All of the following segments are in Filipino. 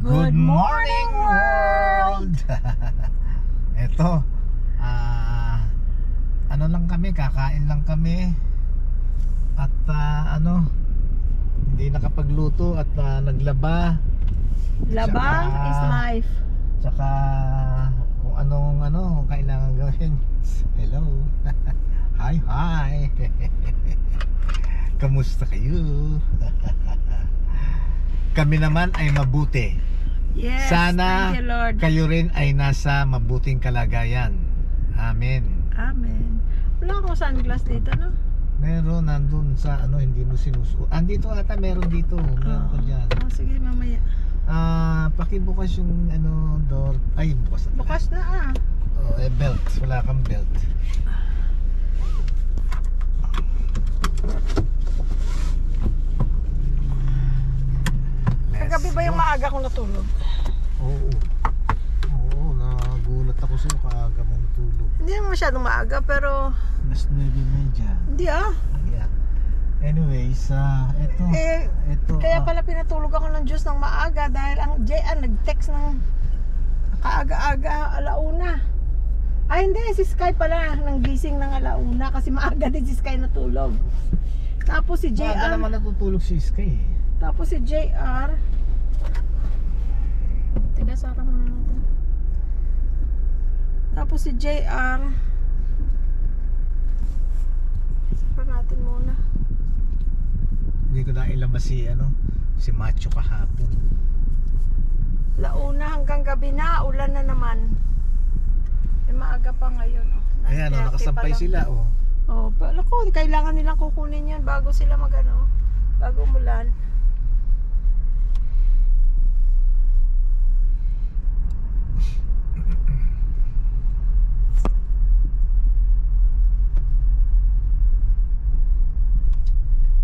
Good morning world! Eto, ano lang kami, kakain lang kami. At hindi nakapagluto at naglaba. Laba is life. Tsaka kung anong kailangan gawin. Hello. Hi. Kamusta kayo? Kami naman ay mabuti. Yes, Sana thank you, Lord. kayo rin ay nasa mabuting kalagayan. Amen. Amen. Wala akong sunglass dito, no? Meron nandun sa hindi mo sinusuot. Andito ata meron dito. Meron ko dyan. Oh, sige, mamaya. Pakibukas yung door. Ay, bukas na. Bukas na Belt. Wala kang belt. Kagabi ba yung maaga kong natulog? Oo, nagulat ako sa'yo kaaga mong natulog. Hindi naman masyadong maaga, pero... Mas 9:30. Hindi Yeah. Anyways, ito. Kaya pala pinatulog ako ng Diyos ng maaga dahil ang JN nag-text ng kaaga-aga, alauna. Ay hindi, si Sky pala nang gising ng alauna kasi maaga din si Sky natulog. Tapos si JR... Maaga naman natutulog si Sky. Tapos si JR... Tiga, sara muna natin. Tapos si JR... Sara natin muna. Hindi ko na ilabas si Macho kahapon. Launa hanggang gabi na, ulan na naman. Maaga pa ngayon. Ayan, nakasampay sila. Naku, kailangan nilang kukunin yun bago sila bago umulan.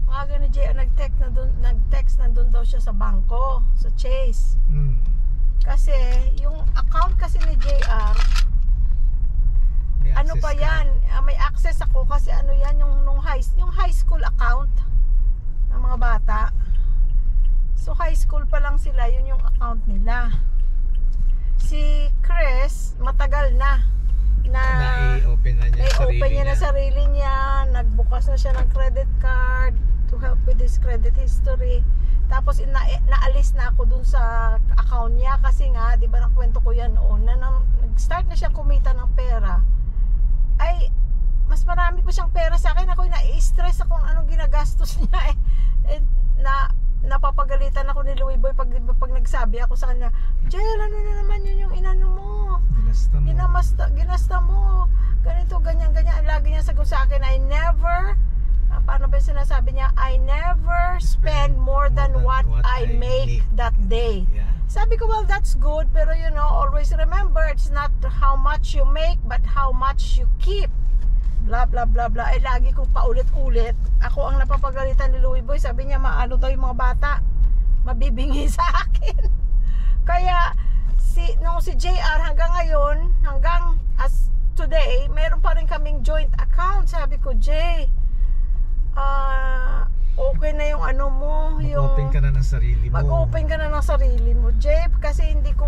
Maaga ni Jay nag-text na doon daw siya sa bangko, sa Chase. Kasi yung account kasi ni JR, ano pa yan, may access ako kasi yan yung high school account ng mga bata. So high school pa lang sila, yun yung account nila. Si Chris matagal na i-open na niya sarili niya, nagbukas na siya ng credit card to help with his credit history. Tapos naalis na ako dun sa account niya kasi nga, di ba nakwento ko yan noon, na nag-start na siya kumita ng pera, ay mas marami pa siyang pera sa akin. Ako na-stress ako kung anong ginagastos niya napapagalitan ako ni Louie Boy pag nagsabi ako sa kanya, Jel, ano na naman yun yung inano mo? Ginasta mo. Ganito, ganyan. Lagi niya sagot sa akin, paano ba sinasabi niya? I never spend more than what I make that day. Yeah. Sabi ko, well, that's good, pero always remember, it's not how much you make, but how much you keep. Blah, blah, blah, blah. Lagi kong paulit-ulit. Ako ang napapagalitan ni Louie Boy. Sabi niya, maano daw yung mga bata. Mabibingi sa akin. Kaya, nung si JR hanggang ngayon, hanggang as today, meron pa rin kaming joint account. Sabi ko, Jay, okay na yung mo, mag-open ka na ng sarili mo. Mag-open ka na ng sarili mo, Jay, kasi hindi ko,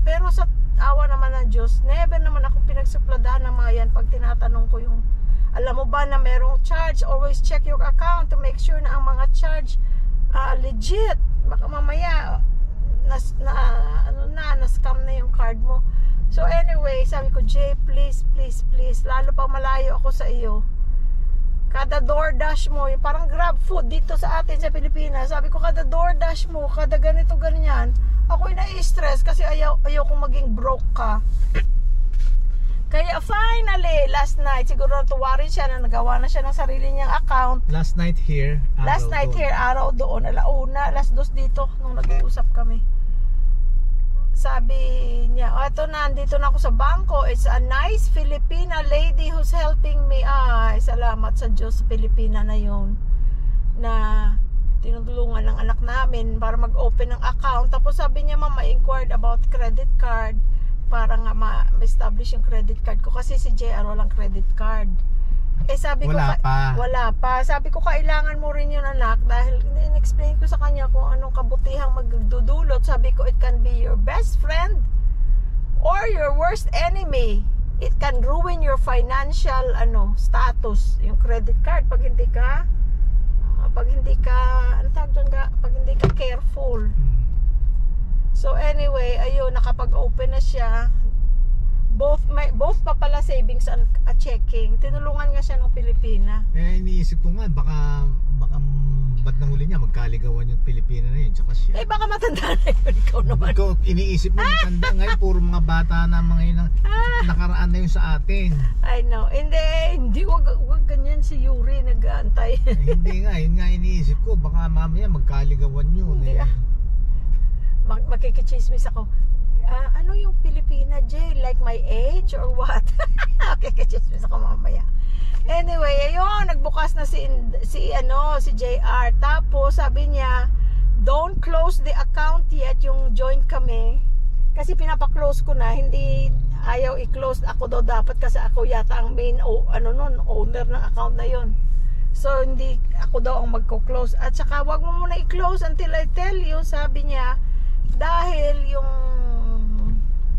pero sa awa naman ng Diyos, never naman akong pinagsupladahan ng mga yan pag tinatanong ko yung, alam mo ba na merong charge, always check your account to make sure na ang mga charge legit. Baka mamaya na-scam na yung card mo. So anyway, sabi ko, Jay, please, lalo pa malayo ako sa iyo, kada DoorDash mo, yung parang Grab food dito sa atin sa Pilipinas, sabi ko, kada DoorDash mo, kada ganito, ganyan, ako'y na-stress kasi ayaw kong maging broke ka. Kaya finally, last night, siguro natuwa rin siya na nagawa na siya ng sarili niyang account. Last night here, araw doon, alauna, alas 2 dito, nung nag-uusap kami. Sabi niya, eto na, andito na ako sa bangko. It's a nice Filipina lady who's helping me. Salamat sa Diyos, Filipina na yun, na tinutulungan ng anak namin para mag-open ng account. Tapos sabi niya, mama, inquired about credit card para nga ma-establish yung credit card ko kasi si JR walang credit card. Eh sabi ko, Wala pa. wala pa. Sabi ko, kailangan mo rin yun anak, dahil in-explain ko sa kanya kung anong kabutihang magdudulot. Sabi ko, it can be your best friend or your worst enemy. It can ruin your financial status, yung credit card pag hindi ka ano tawag doon ka, pag hindi ka careful. So anyway, ayun, nakapag-open na siya. Both pa pala savings and checking. Tinulungan nga siya ng Pilipina. Eh, iniisip ko nga, baka ba't nang huli niya, magkaligawan yung Pilipina na yun, tsaka siya. Eh baka matanda na yun, ikaw naman. Ikaw, iniisip mo, matanda ngayon, puro mga bata na mga yun, nakaraan na yun sa atin. I know. Hindi, wag ganyan si Yuri, nag-aantay. Hindi nga, yun nga iniisip ko, baka mamaya magkaligawan yun. Hindi, makikichismis ako. Ano yung Pilipina, Jay? Like my age or what? Makikichismis ako mamaya. Anyway, ayun, nagbukas na si JR. Tapos sabi niya, don't close the account yet, yung join kami. Kasi pinapa-close ko na, hindi ayaw i-close. Ako daw dapat kasi ako yata ang main owner ng account na yun. So hindi ako daw ang magko-close. At saka wag mo muna i-close until I tell you, sabi niya, dahil yung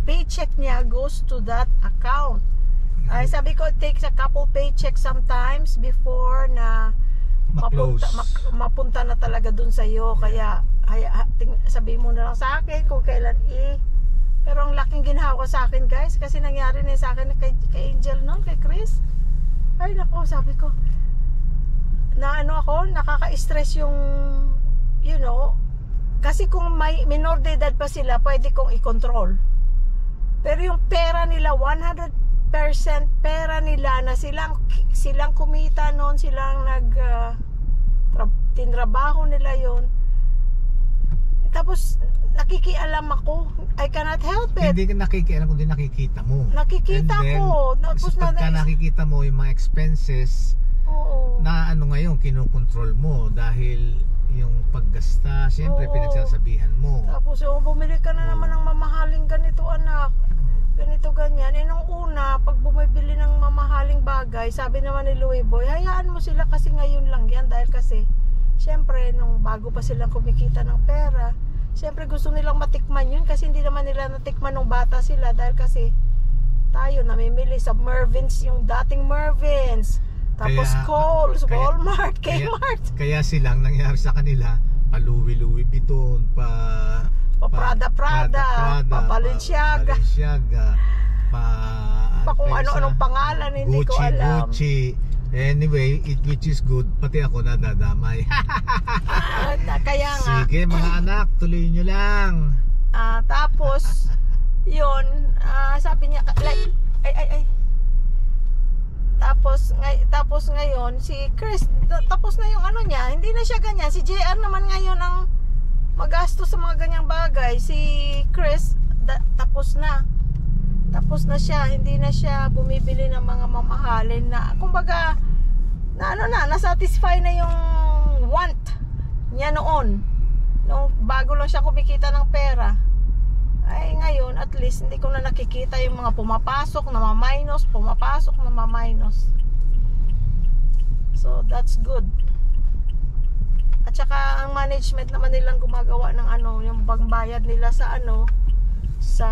paycheck niya goes to that account. Ay, sabi ko, it takes a couple paychecks sometimes before na mapunta na talaga dun sa'yo. Kaya sabi mo na lang sa akin kung kailan pero ang laking ginhawa sa akin, guys, kasi nangyari na sa akin kay Angel noon, kay Chris. Ay nako, sabi ko na nakaka-stress yung kasi kung may minor de edad pa sila, pwede kong i-control. Pero yung pera nila, 100% pera nila na silang kumita noon, silang tinrabaho nila yon. Tapos nakikialam ako, I cannot help it. Hindi ka nakikialam kundi nakikita mo. Nakikita ko. Tapos pagka nakikita mo yung mga expenses, oo, na ngayon kinokontrol mo dahil yung paggasta, siyempre pinagsasabihan mo. Tapos bumili ka na naman ng mamahaling ganito, anak. Ganito, ganyan. Nung una, pag bumibili ng mamahaling bagay, sabi naman ni Louie Boy, hayaan mo sila kasi ngayon lang yan. Dahil kasi, siyempre, nung bago pa silang kumikita ng pera, siyempre gusto nilang matikman yun kasi hindi naman nila natikman nung bata sila. Dahil kasi, tayo namimili sa Mervyn's, yung dating Mervyn's. Tapos Kohl's, Walmart, Kmart. Kaya silang nangyari sa kanila, pa Louis Vuitton, pa Prada, pa Balenciaga, pa kung ano-anong pangalan, hindi ko alam. Gucci. Anyway, which is good, pati ako nadadamay. Kaya nga. Sige mga anak, tuloy nyo lang. Tapos, yun, sabi niya, like, Tapos ngayon, si Chris, tapos na yung niya, hindi na siya ganyan. Si JR naman ngayon ang magastos sa mga ganyang bagay. Si Chris, tapos na siya, hindi na siya bumibili ng mga mamahalin na, kumbaga, nasatisfy na yung want niya noon. Nung bago lang siya kumikita ng pera. Ay ngayon, at least, hindi ko na nakikita yung mga pumapasok na ma-minus. So, that's good. At saka, ang management naman nilang gumagawa ng yung pangbayad nila sa sa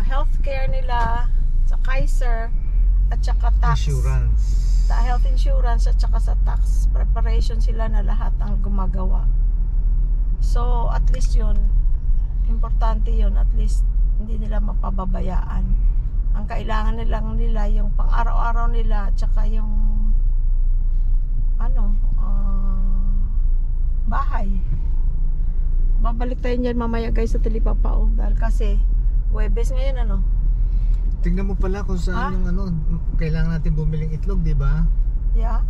healthcare nila, sa Kaiser, at saka tax. Insurance. Sa health insurance, at saka sa tax preparation sila na lahat ang gumagawa. So, at least yun, importante yun, at least hindi nila mapababayaan. Ang kailangan nila yung pang-araw-araw nila, at saka yung bahay. Babalik tayo dyan mamaya, guys, sa Talipapa, dahil kasi Huwebes ngayon, Tingnan mo pala kung saan yung kailangan natin bumiling itlog, di ba? Yeah.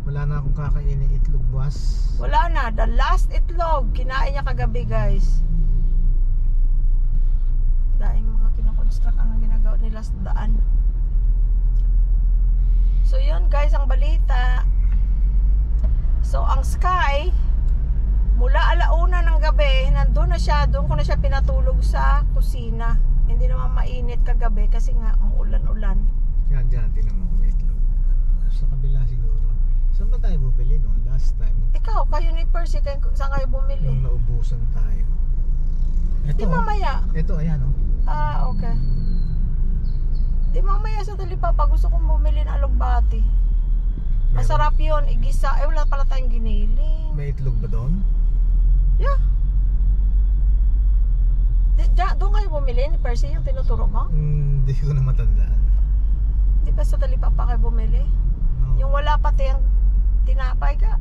Wala na akong kakainin itlog, boss. Wala na. The last itlog, kinain niya kagabi, guys. Daing mga kinoconstruct ang ginagawa nila sa daan. So, yun, guys, ang balita. So, ang Sky, mula 1:00 ng gabi, doon ko na siya pinatulog sa kusina. Hindi naman mainit kagabi kasi nga ang ulan-ulan. Yan, tingnan mo kung may itlog. Sa kabila siguro. Saan ba tayo bumili noon? Last time. Ikaw, kayo ni Percy, saan kayo bumili? Nung naubusan tayo. Ito, Di mamaya. Ito, ayan oh. Ah, okay. Di mamaya sa Talipapa, gusto kong bumili ng alugbati. Masarap yun, igisa. Eh, wala pala tayong giniling. May itlog ba doon? Yeah. Doon kayo bumili ni Percy, yung tinuturo mo? Hindi ko na matandaan. Di ba sa Talipapa kayo bumili? No. Yung wala pati yung tinapay ka.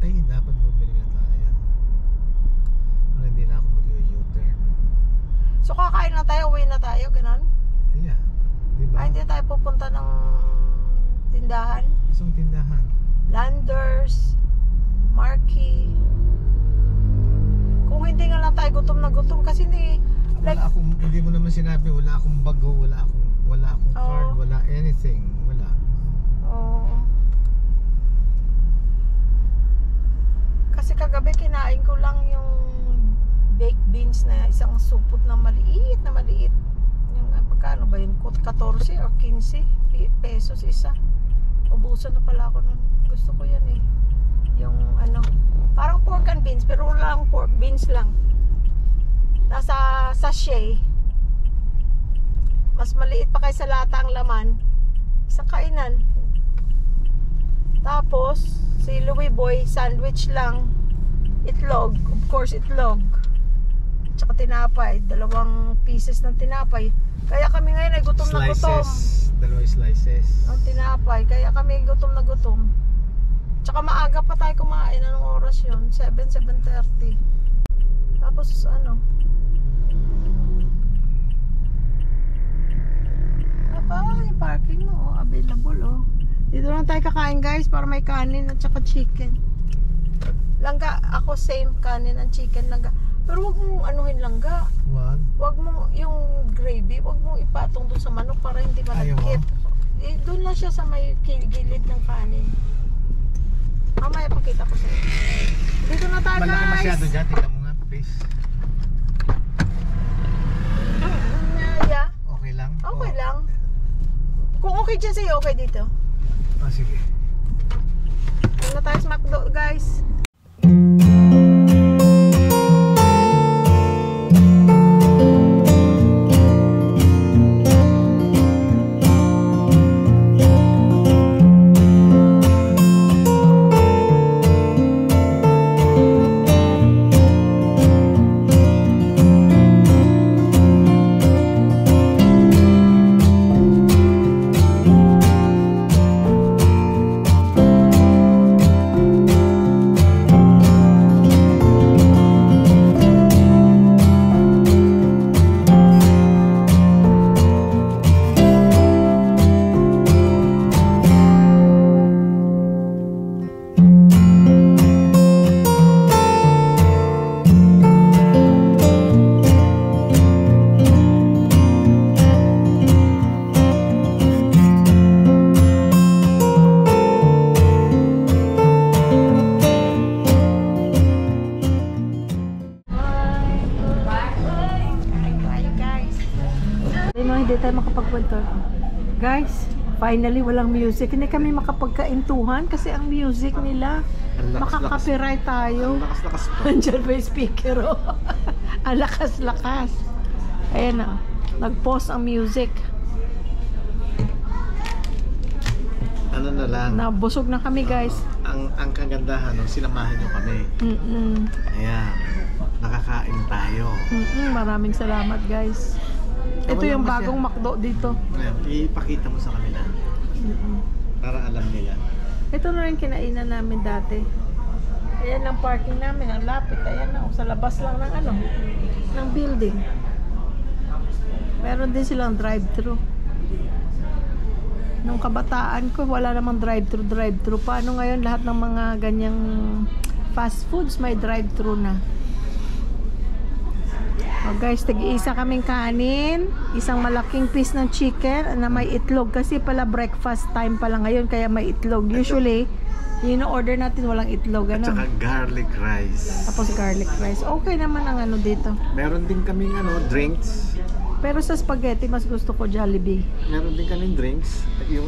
Ay, dapat bumili na tayo. Para hindi na ako mag-U-turn. So kakain na tayo, uwi na tayo, ganun? Yeah. Diba? Ay, hindi tayo pupunta ng tindahan. Isang tindahan. Landers, Marquee. Kung hindi nga lang tayo gutom na gutom kasi like, Hindi mo naman sinabi, wala akong bago, wala akong card, wala anything, wala. oh. Kasi kagabi kinain ko lang yung baked beans na isang supot na maliit. Yung magkano ba yun? 14 or 15 pesos isa. Ubusan na pala ako nun. Gusto ko yan eh. Yung ano, parang pork and beans pero wala lang pork, beans lang. Nasa sachet. Mas maliit pa kaysa lata ang laman. Isang kainan. Tapos si Louie Boy sandwich lang. Itlog, of course itlog. Tsaka tinapay, 2 pieces ng tinapay. Kaya kami ngayon ay gutom na gutom. Dalawang slices. Ang tinapay, kaya kami gutom na gutom. Tsaka maaga pa tayo kumain. Anong oras yun? 7:30. Tapos ano? Yung parking mo, available oh. Dito lang tayo kakain guys para may kanin at saka chicken. Langga, ako same kanin and chicken langga. Pero wag mong anuhin langga. Wag. Wag mo yung gravy, wag mong ipatong doon sa manok para hindi malagkit. Doon lang siya sa may gilid ng kanin. Mamaya pakita ko sa'yo. Dito na tayo guys. Malaki masyado dyan, tingnan mo nga please. Yeah. Okay lang? Okay lang. Kung okay dyan sa'yo, okay dito. Sige. Dito na tayo sa McDo guys. Hindi tayo makapagkwento. Guys, finally walang music. Hindi kami makapagkaintuhan kasi ang music nila makaka-copyright tayo. Lakas-lakas pa. Nandiyan pa yung speaker oh. Ang lakas-lakas. Ayan oh. Nag-pause ang music. Ano na lang. Nabusog na kami guys. Ang kagandahan, sinamahan nyo kami. Ayan. Nakakain tayo. Maraming salamat guys. Ito yung bagong McDo dito. Ayan, ipakita mo sa kanila. Para alam nila. Ito na rin kinainan namin dati. Ayan ang parking namin, ang lapit. Ayan na, sa labas lang ng ng building. Meron din silang drive-thru. Nung kabataan ko, wala namang drive-thru. Paano ngayon lahat ng mga ganyang fast foods may drive-thru na? Oh guys, tag-iisa kaming kanin, isang malaking piece ng chicken na may itlog kasi pala breakfast time pala ngayon kaya may itlog. Usually, yun order natin walang itlog ano. At saka garlic rice. Tapos garlic rice. Okay naman ang ano dito. Meron din kaming drinks. Pero sa spaghetti, mas gusto ko Jollibee. Meron din kaming drinks, yung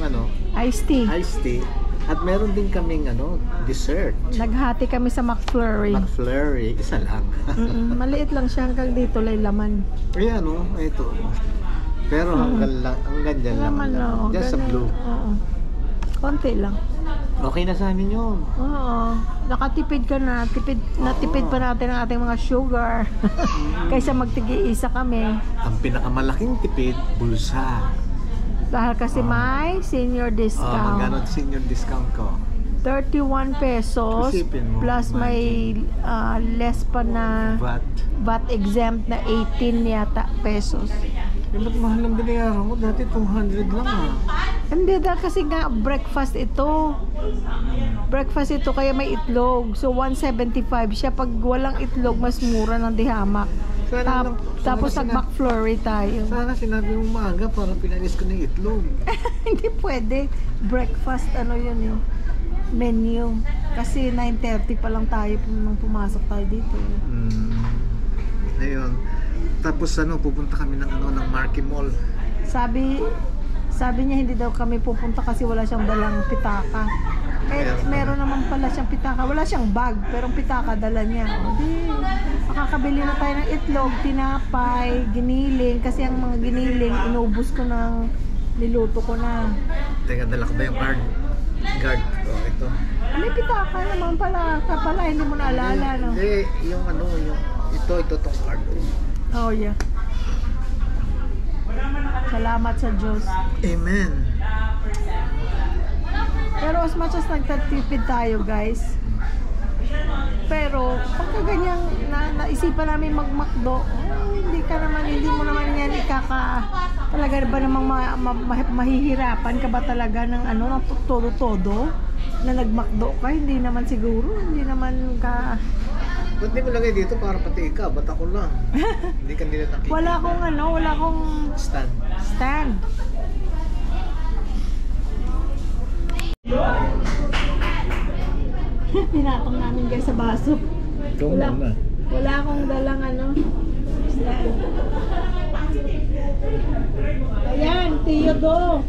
Iced tea. iced tea. At meron din kaming dessert. Naghati kami sa McFlurry. McFlurry, isa lang. Maliit lang siya hanggang dito lay laman. Ayan ito. Pero hanggang dyan lang. Laman na. Dyan sa blue. Oo. Konti lang. Okay na sa amin yun. Oo. Nakatipid ka na. Natipid pa natin ang ating mga sugar. Kaysa magtigi-isa kami. Ang pinakamalaking tipid, bulsa. Dahil kasi may senior discount. Magkano senior discount ko? 31 pesos. Isipin mo, Plus may less pa na VAT exempt na 18 yata pesos. Ba't mahal ang binayaran mo? Dati 200 lang Hindi dahil kasi nga breakfast ito. Breakfast ito kaya may itlog. So 175 siya. Pag walang itlog, mas mura ng dihamak. Tapos nag-McFlurry tayo. Sana sinabi mo maaga para pinalis ko ng itlog. Hindi pwede. Breakfast yun menu. Kasi 9:30 pa lang tayo nung pumasok tayo dito. Ayun. Tapos pupunta kami ng Marquee Mall. Sabi niya hindi daw kami pupunta kasi wala siyang dalang pitaka. Meron naman pala siyang pitaka. Wala siyang bag, pero pitaka dala niya. Makakabili na tayo ng itlog, tinapay, giniling. Kasi ang mga giniling, inubos ko niluto ko na. Teka, dala ko ba yung guard? Ito. May pitaka naman pala. Hindi mo naalala, no? Yung ito tong card. Oh, yeah. Salamat sa Diyos. Amen. Pero as much as nagtatipid tayo, guys, pero pagka ganyang naisipan namin mag-McDo, hindi mo naman yan talaga ba namang mahihirapan ka ba talaga ng ng todo-todo na nag-McDo ka? Hindi naman siguro, hindi naman ka. Ba't di mo lagay dito para pati ikaw? Ba't ako lang? Hindi ka nila nakikita. Wala akong stand. Pinatong namin guys sa baso. Wala akong dalang stand. Ayan, Theodo.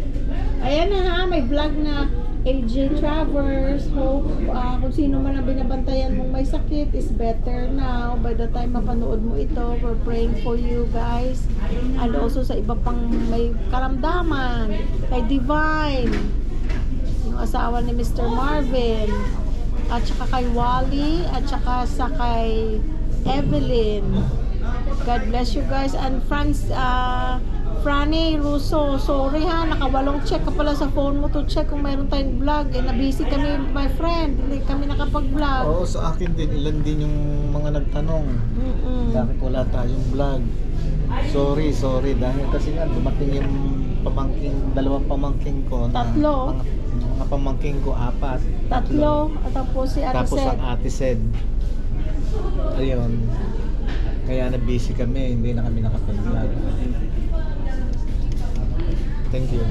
Ayan na may vlog na AJ Travers. Hope kung sino man ang binabantayan mong may sakit is better now. By the time mapanood mo ito, we're praying for you guys. And also sa iba pang may karamdaman. Kay Divine, yung asawa ni Mr. Marvin. At saka kay Wally. At saka sa kay Evelyn. God bless you guys. And Franny Russo, sorry nakawalong check ka pala sa phone mo to check kung mayroon tayong vlog. Nabusy kami, my friend. Hindi kami nakapag-vlog. Oo, sa akin din. Ilan din yung mga nagtanong. Bakit wala tayong vlog? Sorry. Dahil kasi nga, dumating yung dalawang pamangking ko. Tatlo. Mga pamangking ko, 4. Tatlo. At tapos si Ate Tapos Sed. ang Ate Sed. Ayun. Kaya na-busy kami. Hindi na kami nakapag-vlog. Thank you.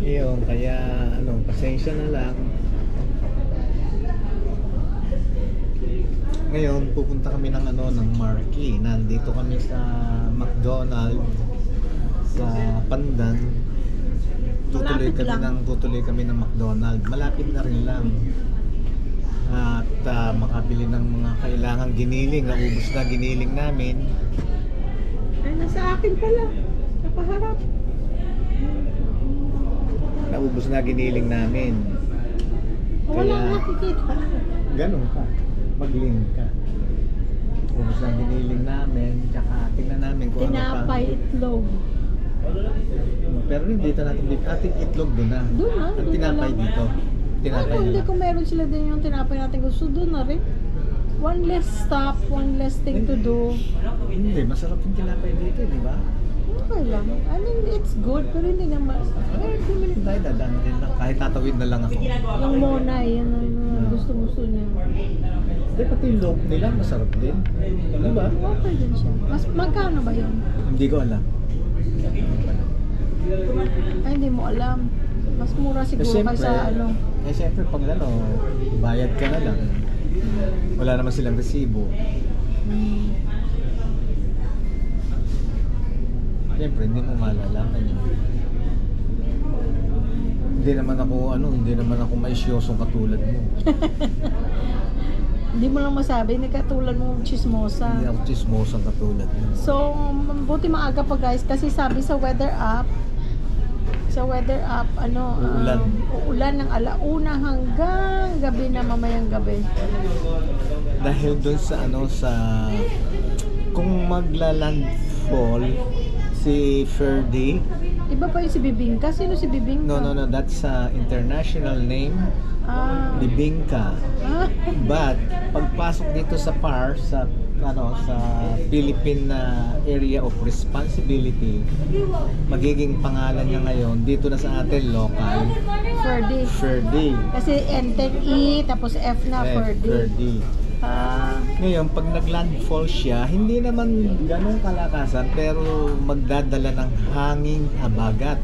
Iyon, kaya pasensya na lang. Ngayon, pupunta kami ng Marquee. Nandito kami sa McDonald's sa Pandan. Tutuloy kami ng McDonald's. Malapit na rin lang. At makabili ng mga kailangang giniling. Naubos na giniling namin. Ay, nasa akin pala. Nakaharap. Naubos na giniling namin. Wala nakikita. Ganun ka. Mag-link ka. Ubos na giniling namin. Tsaka tingnan namin kung Tinapay, itlog. Pero dito natin ating itlog doon na. Doon na. Ang tinapay dito. Tinapay Hindi na. kung meron sila din yung tinapay natin gusto, doon na rin. One less stop, one less thing to do. Hindi, masarap yung tinapay dito, di ba? Okay lang. I mean, it's good, pero hindi naman. Hindi tayo dadaan din lang. Kahit tatawid na lang ako. Yung Monay, yan ang gusto-gusto niya. Hindi, pati yung loob nila, masarap din. Di ba? Okay din siya. Magkano ba yun? Hindi ko alam. Ay, hindi mo alam. Mas mura siguro kaysa siyempre, pag bayad ka na lang. Wala naman silang resibo. Siyempre, hindi mo malalaman yun. Hindi naman ako maisyosong katulad mo. Hindi mo lang masabi, hindi katulad mo chismosa. Hindi ako chismosang katulad mo. So, buti maaga pa guys kasi sabi sa weather app, uulan ng alauna hanggang gabi na mamayang gabi. Dahil doon sa kung magla-landfall si Ferdy. Iba pa yung si Bibingka? Sino si Bibingka? No, that's international name. Bibingka. But pagpasok dito sa PAR sa Philippine Area of Responsibility, magiging pangalan niya ngayon dito na sa atin local Ferdy. Kasi N10E tapos F na Ferdy. Ngayon pag naglandfall siya, hindi naman ganong kalakasan pero magdadala ng hanging habagat.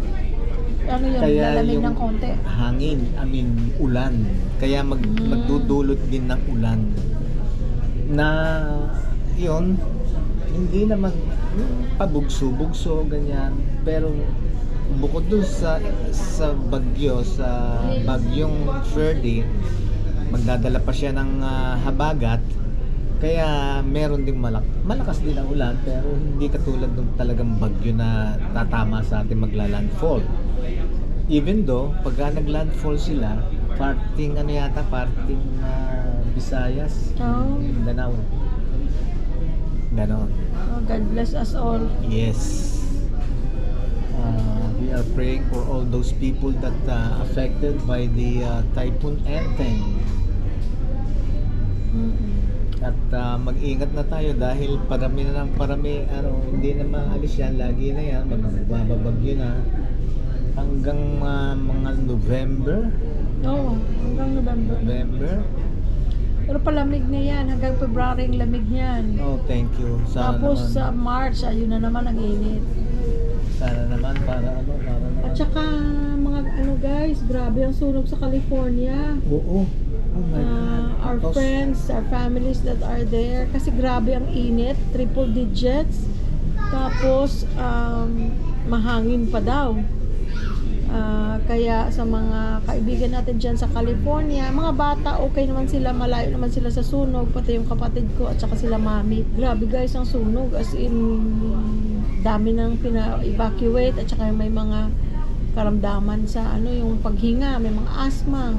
Ano yun? Kaya Lalamig yung ng konti? Hangin, ulan. Kaya magdudulot din ng ulan. Na yun, hindi naman pabugso-bugso, ganyan. Pero bukod dun sa bagyong Ferdy, magdadala pa siya ng habagat. Kaya meron ding malakas din ang ulan pero hindi katulad ng talagang bagyo na tatama sa atin magla-landfall. Even though pagka nag-landfall sila, parting Visayas, Mindanao. Ganon. God bless us all. Yes. We are praying for all those people that affected by the Typhoon N10. At mag-ingat na tayo dahil parami, hindi na maalis yan, lagi na yan, magbabagyo na hanggang mga November. Hanggang November. Pero palamig na yan, hanggang February ang lamig niyan. Thank you. Sana tapos naman, sa March, ayun na naman ang init. Sana naman para At saka mga guys, grabe ang sunog sa California. Oo. Oh my God. Our friends, our families that are there, kasi grabe ang init, triple digits. Tapos mahangin pa daw. Kaya sa mga kaibigan natin dyan sa California, mga bata okay naman sila, malayo naman sila sa sunog, pati yung kapatid ko at saka sila mami. Grabe guys ang sunog, as in dami nang pina-evacuate at saka may mga karamdaman sa yung paghinga, may mga asthma,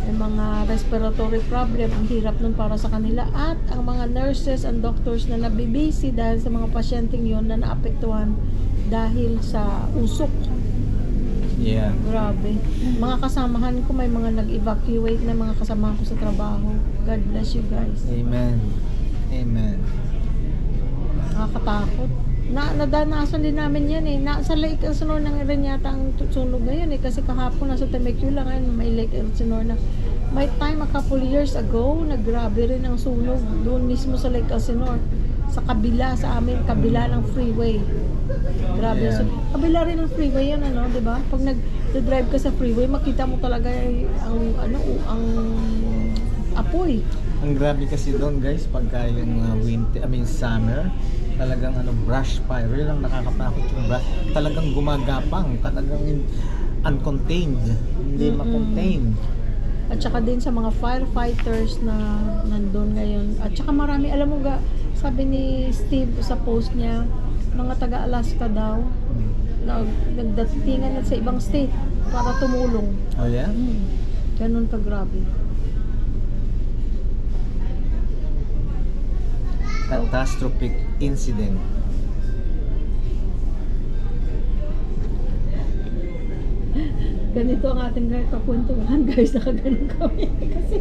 may mga respiratory problem. Ang hirap nun para sa kanila at ang mga nurses and doctors na nabibisi dahil sa mga pasyenteng yun na naapektuhan dahil sa usok. Yeah. Grabe. Mga kasamahan ko, may mga nag-evacuate na mga kasamahan ko sa trabaho. God bless you guys. Amen. Nakakatakot. Nadanasan din namin yan sa Lake Elsinore na rin yata ang sunog ngayon kasi kahapon nasa Temecula ngayon may Lake Elsinore na. May time a couple years ago, naggrabe rin ang sunog doon mismo sa Lake Elsinore. Sa kabila ng freeway. Grabe. Yeah. So, kabila rin ng freeway yun, di ba? Pag nag-drive ka sa freeway, makita mo talaga ang apoy. Ang grabe kasi doon guys, pagka yung summer, talagang brush fire, yun lang nakakatakot yung brush. Talagang gumagapang, talagang uncontained, hindi ma-contain. At saka din sa mga firefighters na nandun ngayon. At saka marami, alam mo sabi ni Steve sa post niya, mga taga-Alaska daw, nagdatingan sa ibang state para tumulong. Oh yeah? Ganun kagrabe. Catastrophic incident. Ganito ang ating kakwentuhan guys, nakaganon kami kasi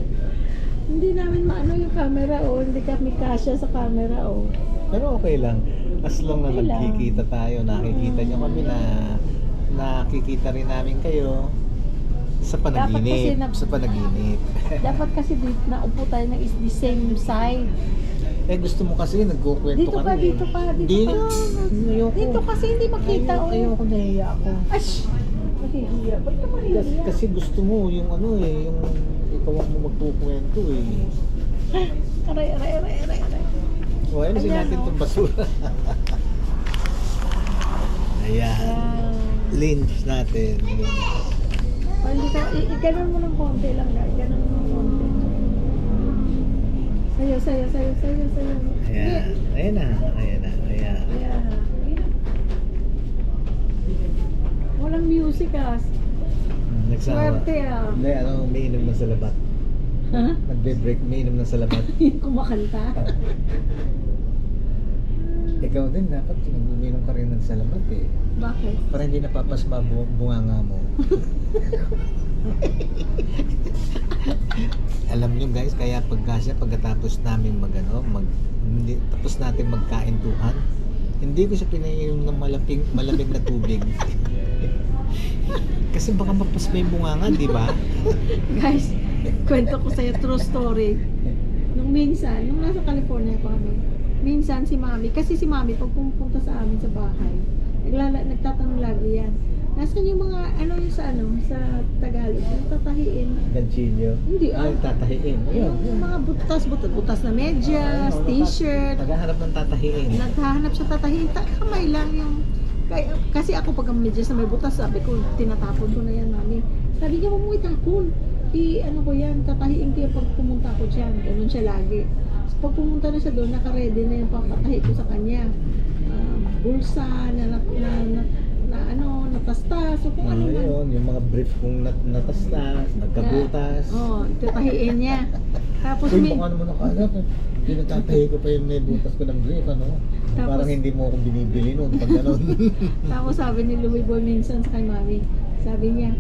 hindi namin maano yung camera hindi kami kasya sa camera Pero okay lang, as long na Okay lang. nagkikita tayo, nakikita nyo kami na nakikita rin namin kayo sa panaginip. Dapat kasi dito naupo tayo ng is the same side. Gusto mo kasi nagkukwento Dito ka pa, rin. dito pa. Ayoko. Dito kasi hindi makita Ayoko, nahiya ako. Ash! Mahihiya. Ba't ka mahihiya? Kasi gusto mo yung yung ikaw ang magkukwento Aray. O, ayun, Ayan, natin itong basura. Ayan. Lynch natin. Hindi ka, i-ganon mo ng konti lang, guys. Ganon mo ng konti. Sayo. Ayan. Ayan na. Ayan. Yeah. Walang music Nagsawa. Swerte Hindi, umiinom ng salabat. Ha? Nagbe-break, umiinom ng salabat. Kumakanta. Ikaw din, dapat umiinom ka rin ng salabat eh. Bakit? Para hindi napapasma bunganga mo. Alam nyo guys, kaya pagkatapos namin tapos natin magkaintuhan, hindi ko siya pinainom ng malamig na tubig. Kasi baka mapasma yung bunganga, di ba? Guys, kwento ko sa'yo true story. Nung nasa California pa kami, minsan si Mami, kasi si Mami pag pumunta sa amin sa bahay, nagtatanong lagi yan. Nasaan yung mga, sa Tagalog, yung tatahiin. Ganchillo? Hindi, tatahiin. Yung mga butas na medyas, t-shirt. Naghahanap ng tatahiin. Naghahanap siya tatahiin. Kamay lang yung, kasi ako pag ang medyas na may butas, sabi ko, tinatapon ko na yan, Mami. Sabi niya, mo itapon. Ko yan, tatahiin ko yung pag pumunta ko dyan. Ganun siya lagi. So, pag pumunta na siya doon, naka-ready na yung papatahi ko sa kanya. Bulsa, natastas, o kung ano man. Yun, yung mga brief kong natastas, nagkabutas. Tatahiin niya. Tapos baka naman nakahanap. Pinatatahi ko pa yung may butas ko ng brief, Tapos, parang hindi mo akong binibili noon pag gano'n. Tapos sabi ni Louie Boy minsan sa kay Mami, sabi niya,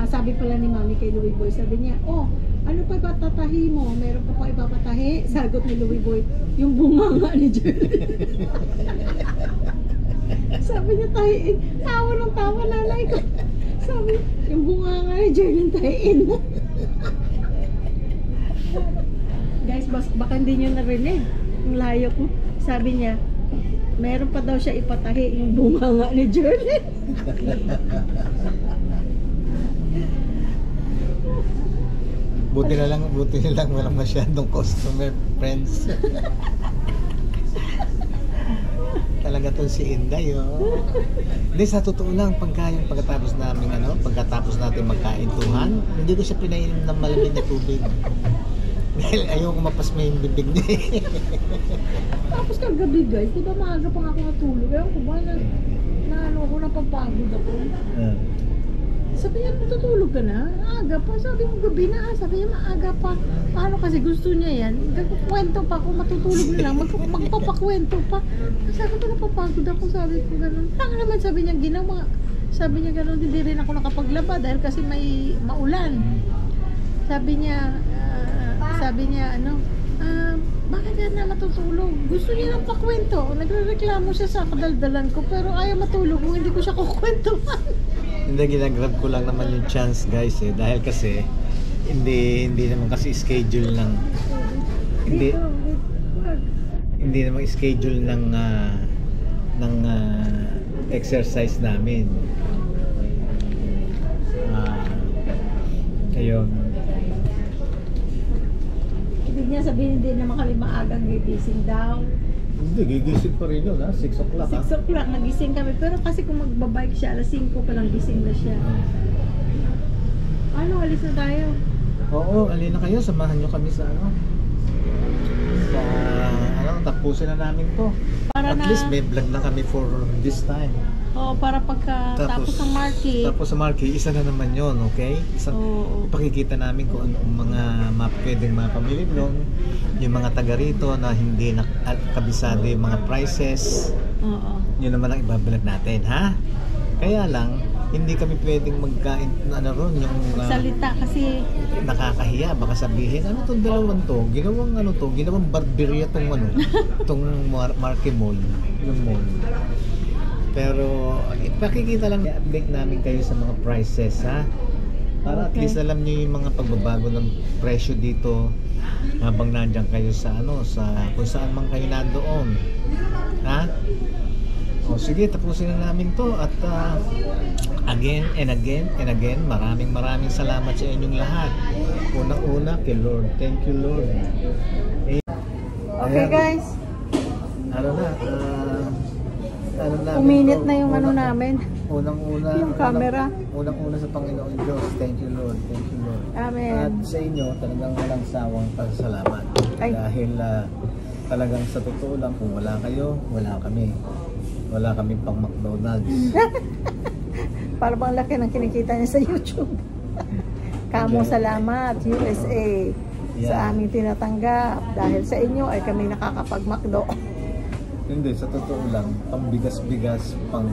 sabi pala ni Mami kay Louie Boy, sabi niya, ano pa ipatatahi mo? Meron ka pa ipapatahi? Sagot ni Louie Boy, yung bunganga ni Jerry. Sabi niya, tahiin. Tawa ng tawa, nanay ko. Sabi, yung bunganga ni Jerry, tahiin mo. Guys, baka hindi nyo narinig. Ang layo ko. Sabi niya, meron pa daw siya ipatahi yung bunganga ni Jerry. Buti na lang walang masyadong customer friends. Talaga to si Inday, Hindi, sa totoo lang, pagkatapos natin magkaintuhan, hindi ko siya pinainom ng malamig na tubig. Dahil ayoko mapasma yung bibig niya. Tapos kagabi guys, di ba maaga pa ako natulog? Ewan ko ba napapagod ako. Sabi niya, tutulog ka na? Aga pa. Sabi mo, gabi na. Sabi niya, maaga pa. Paano kasi gusto niya yan? Nagkukwento pa ako, matutulog na lang. Magpapakwento pa. Sabi ko, napapagod ako. Sabi ko, gano'n. Tanga naman, sabi niya, ginawa. Sabi niya, gano'n, hindi rin ako nakapaglaba dahil kasi may maulan. Sabi niya, bakit yan na matutulog? Gusto niya ng pakwento. Nagre-reklamo siya sa kadaldalan ko, pero ayaw matulog kung hindi ko siya kukwentuhan. Hindi, ginagrab ko lang naman yung chance guys dahil kasi hindi naman kasi schedule ng hindi naman schedule ng exercise namin. Ayun. Ibig niya sabihin, hindi naman kami maagang gigising daw. Hindi, gigising pa rin yun 6 o'clock 6 o'clock nagising kami, pero kasi kung magbabike siya, alas 5 pa lang gising na siya. Ano, alis na tayo? Oo, alin na kayo, samahan nyo kami sa tapusin na namin to. At least may vlog na kami for this time. Para tapos ng market. Tapos sa market, isa na naman yon, okay? Ipakikita namin kung ano mga pwedeng mga pamili doon, yung mga taga rito na hindi kabisado yung mga prices. Yun naman ang ibablog natin, ha? Kaya lang, hindi kami pwedeng magkain yung salita kasi nakakahiya, baka sabihin tong dalawang to, ginawang barberia tong Market Mall, yung mall. Pero ipakikita lang, i-update namin kayo sa mga prices, ha? Para at least alam niyo yung mga pagbabago ng presyo dito habang nandiyan kayo sa kung saan man kayo nandoon, ha? O sige, tapusin na namin to at again and again, maraming salamat sa inyong lahat. Unang-una kay Lord. Thank you, Lord. Okay guys. ano namin Uminit to, na yung ano namin. Unang-una. Yung camera. Unang-una sa Panginoon Diyos. Thank you, Lord. Thank you, Lord. Amen. At sa inyo, talagang walang sawang pasasalamat. Ay. Dahil talagang sa totoo lang, kung wala kayo, wala kami. Wala kami pang McDonald's. Para bang laki ng kinikita niya sa YouTube. Kamo Okay. salamat, USA. Yeah. Sa aming tinatanggap. Dahil sa inyo ay kami nakakapag-McDo. Hindi, sa totoo lang, pang bigas-bigas, pang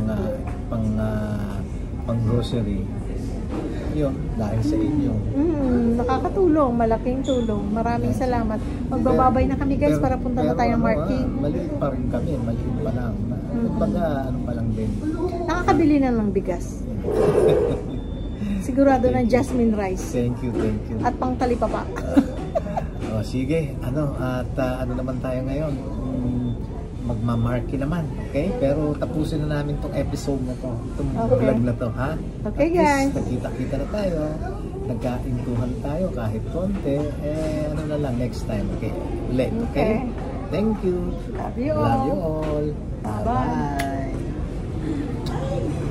grocery. Yun, dahil sa inyo. Nakakatulong, malaking tulong. Maraming salamat. Magbababay na kami guys para punta na tayo ng marking. Maliit pa rin kami, maliit pa lang. Kumbaga, ano pa lang din. Nakakabili na ng bigas. Sigurado ng jasmine rice. Thank you, thank you. At pang talipapa. Sige, ano naman tayo ngayon? Magmamarky naman, okay? Pero tapusin na namin tong episode na to, itong Okay. vlog na to, ha? Okay, At least, guys. nagkita-kita na tayo, nagkaintuhan tayo kahit konti, ano na lang, next time, okay? Ulit, okay? Okay. Thank you. Love you Love you all. all. Bye-bye. Bye-bye.